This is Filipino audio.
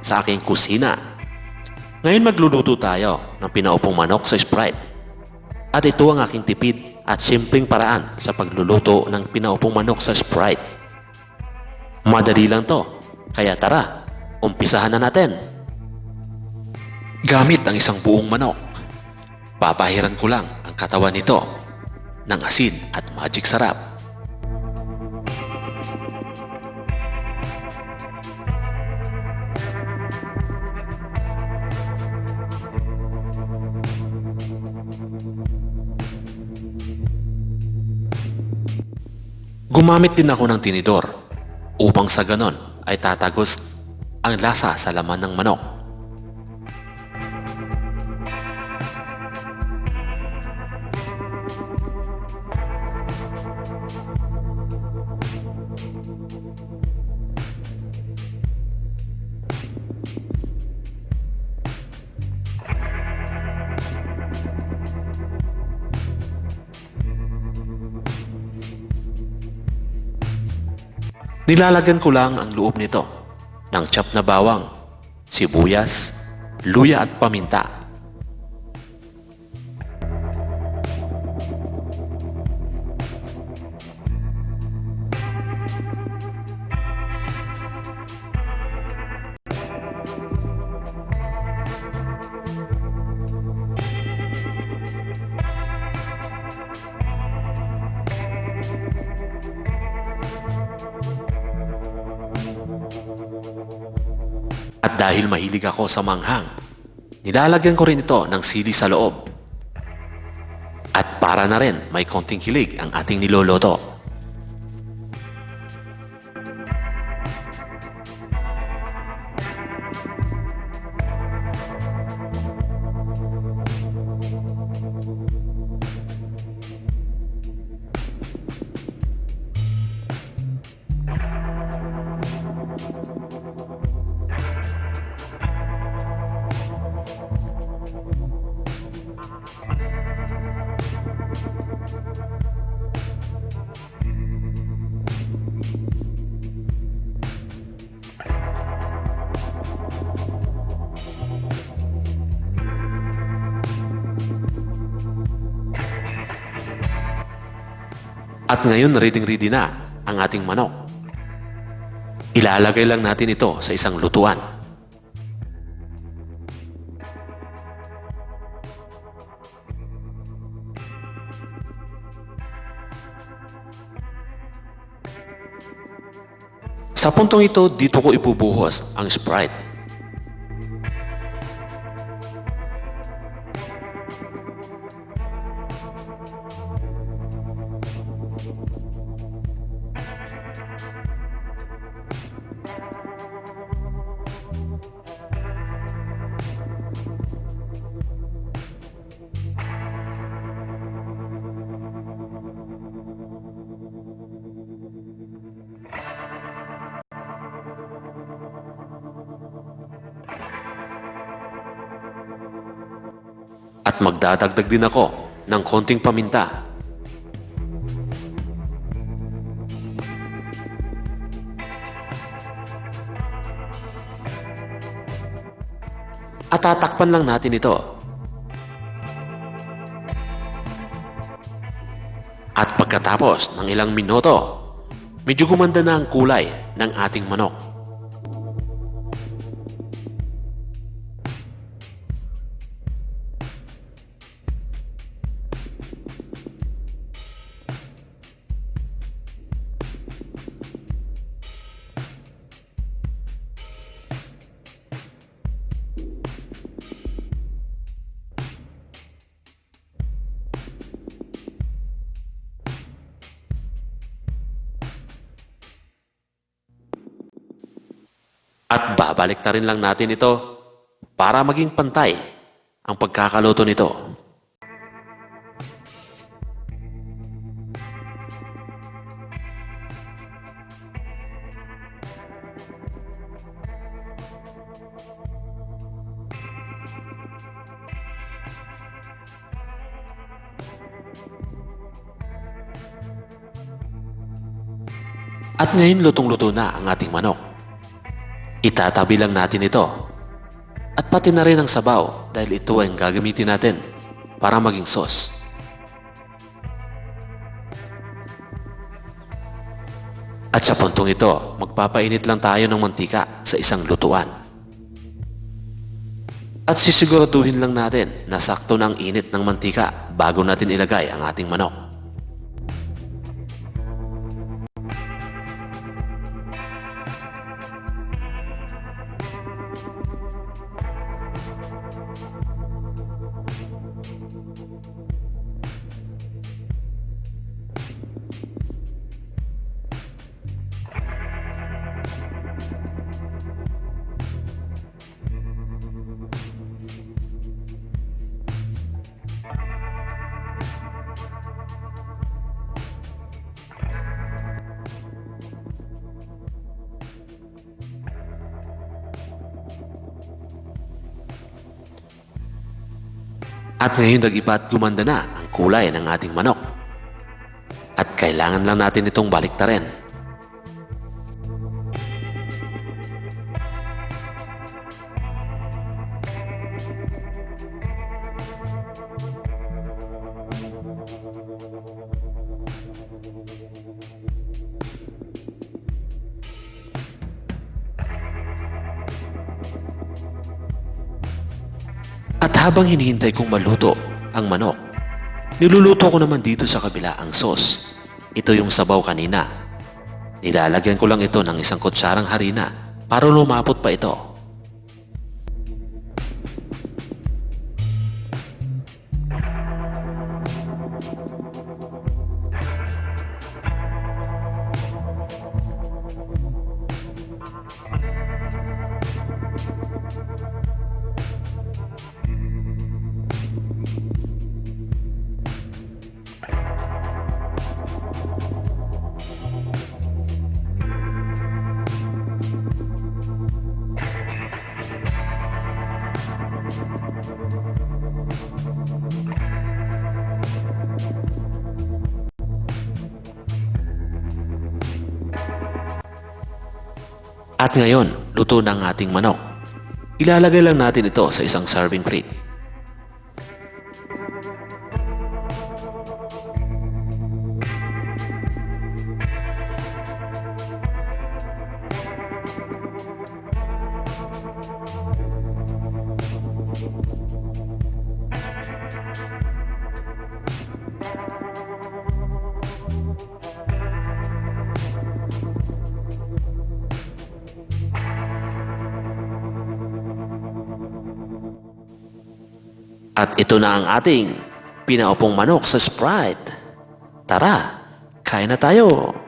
sa aking kusina. Ngayon magluluto tayo ng pinaupong manok sa Sprite. At ito ang aking tipid at simpleng paraan sa pagluluto ng pinaupong manok sa Sprite. Madali lang to, kaya tara, umpisahan na natin. Gamit ang isang buong manok, papahiran ko lang ang katawan nito ng asin at magic sarap. Gumamit din ako ng tinidor upang sa ganon ay tatagos ang lasa sa laman ng manok. Nilalagyan ko lang ang loob nito ng chop na bawang, sibuyas, luya at paminta. At dahil mahilig ako sa manghang, nilalagyan ko rin ito ng sili sa loob. At para na rin may konting kilig ang ating niloloto. At ngayon ready na ang ating manok. Ilalagay lang natin ito sa isang lutuan. Sa puntong ito, dito ko ibubuhos ang Sprite. At magdadagdag din ako ng konting paminta. At tatakpan lang natin ito. At pagkatapos ng ilang minuto, medyo gumanda na ang kulay ng ating manok. At babalik na rin lang natin ito para maging pantay ang pagkakaluto nito. At ngayon lutong-luto na ang ating manok. Itatabi lang natin ito. At pati na rin ang sabaw dahil ito ay gagamitin natin para maging sauce. At sa puntong ito, magpapainit lang tayo ng mantika sa isang lutuan. At sisiguraduhin lang natin na sakto na ang init ng mantika bago natin ilagay ang ating manok. At ngayon nag-iba at gumanda na ang kulay ng ating manok. At kailangan lang natin itong baliktarin. At habang hinihintay kong maluto ang manok, niluluto ko naman dito sa kabila ang sauce. Ito yung sabaw kanina. Nilalagyan ko lang ito ng isang kutsarang harina para lumapot pa ito. At ngayon, luto na ang ating manok. Ilalagay lang natin ito sa isang serving plate. At ito na ang ating pinaupong manok sa Sprite. Tara, kain na tayo!